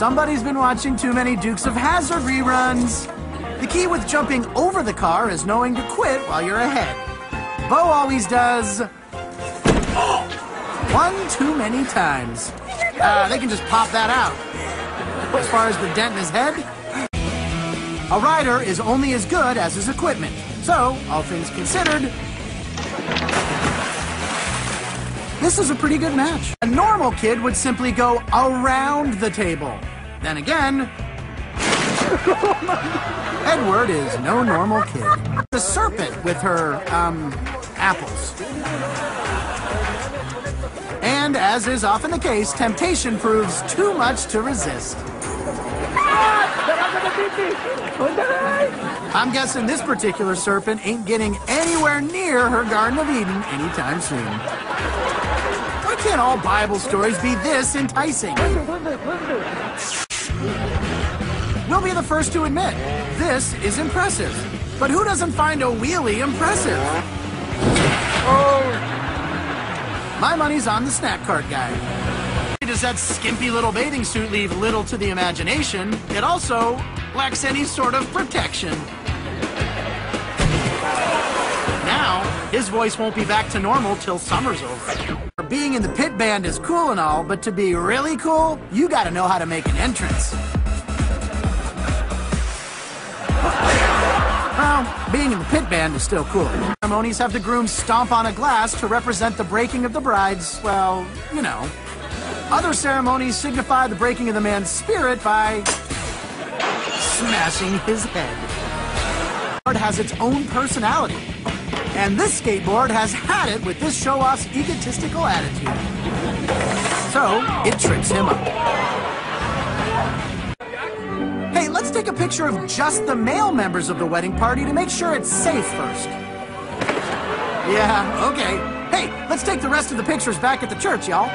Somebody's been watching too many Dukes of Hazzard reruns. The key with jumping over the car is knowing to quit while you're ahead. Bo always does one too many times. They can just pop that out. As far as the dent in his head, a rider is only as good as his equipment. So, all things considered, this is a pretty good match. A normal kid would simply go around the table. Then again, Edward is no normal kid. The serpent with her, apples. And as is often the case, temptation proves too much to resist. I'm guessing this particular serpent ain't getting anywhere near her Garden of Eden anytime soon. Why can't all Bible stories be this enticing? We'll be the first to admit, this is impressive. But who doesn't find a wheelie impressive? My money's on the snack cart guy. Does that skimpy little bathing suit leave little to the imagination? It also lacks any sort of protection. Now, his voice won't be back to normal till summer's over. Being in the pit band is cool and all, but to be really cool, you gotta know how to make an entrance. Well, being in the pit band is still cool. Ceremonies have the groom stomp on a glass to represent the breaking of the bride's, well, you know. Other ceremonies signify the breaking of the man's spirit by smashing his head. It has its own personality. And this skateboard has had it with this show-off's egotistical attitude. So, it trips him up. Hey, let's take a picture of just the male members of the wedding party to make sure it's safe first. Yeah, okay. Hey, let's take the rest of the pictures back at the church, y'all.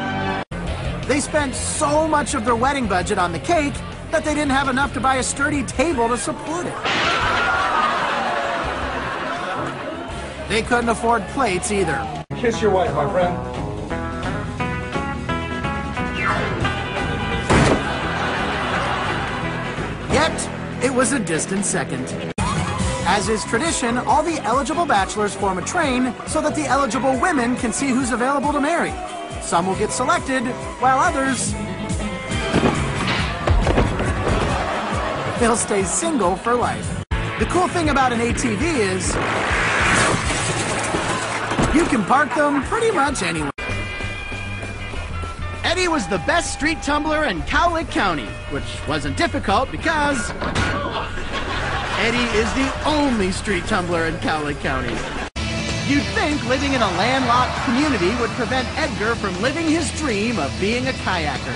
They spent so much of their wedding budget on the cake that they didn't have enough to buy a sturdy table to support it. They couldn't afford plates either. Kiss your wife, my friend. Yet, it was a distant second. As is tradition, all the eligible bachelors form a train so that the eligible women can see who's available to marry. Some will get selected, while others, they'll stay single for life. The cool thing about an ATV is you can park them pretty much anywhere. Eddie was the best street tumbler in Cowlick County, which wasn't difficult because Eddie is the only street tumbler in Cowlick County. You'd think living in a landlocked community would prevent Edgar from living his dream of being a kayaker.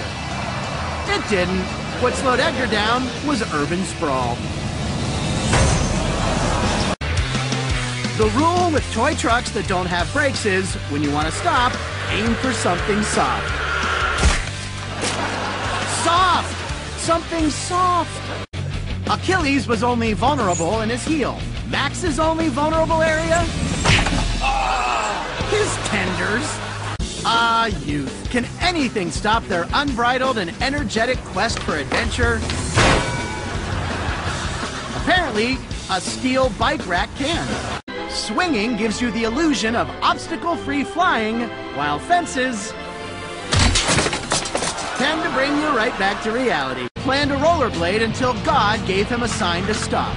It didn't. What slowed Edgar down was urban sprawl. The rule with toy trucks that don't have brakes is, when you want to stop, aim for something soft. Soft! Something soft! Achilles was only vulnerable in his heel. Max's only vulnerable area? His tenders. Youth. Can anything stop their unbridled and energetic quest for adventure? Apparently, a steel bike rack can. Swinging gives you the illusion of obstacle-free flying, while fences tend to bring you right back to reality. Planned to rollerblade until God gave him a sign to stop.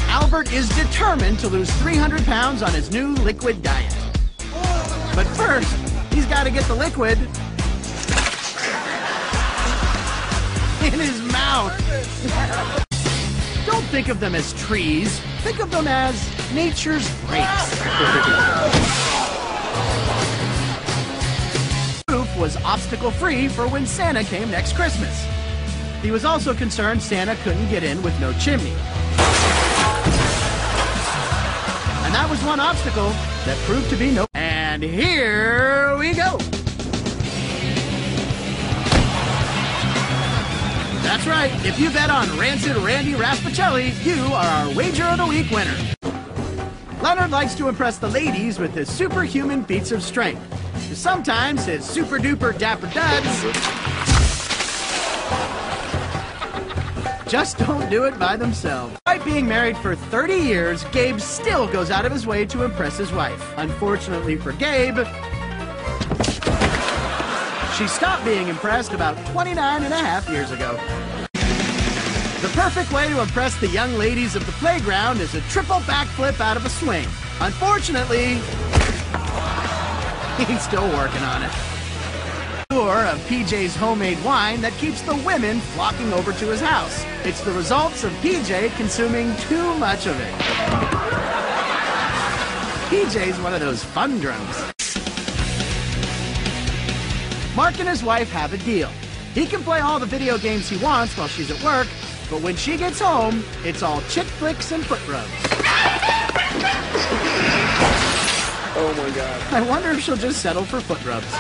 Albert is determined to lose 300 pounds on his new liquid diet. But first, he's got to get the liquid in his mouth. Don't think of them as trees. Think of them as nature's brakes. Roof was obstacle-free for when Santa came next Christmas. He was also concerned Santa couldn't get in with no chimney. And that was one obstacle that proved to be no... And here we go! That's right, if you bet on Rancid Randy Raspacelli, you are our Wager of the Week winner. Leonard likes to impress the ladies with his superhuman feats of strength. Sometimes his super duper dapper duds just don't do it by themselves. Despite being married for 30 years, Gabe still goes out of his way to impress his wife. Unfortunately for Gabe, she stopped being impressed about 29 and a half years ago. The perfect way to impress the young ladies of the playground is a triple backflip out of a swing. Unfortunately, he's still working on it. Of PJ's homemade wine that keeps the women flocking over to his house. It's the results of PJ consuming too much of it. PJ's one of those fun drunks. Mark and his wife have a deal. He can play all the video games he wants while she's at work, but when she gets home, it's all chick flicks and foot rubs. Oh my God. I wonder if she'll just settle for foot rubs.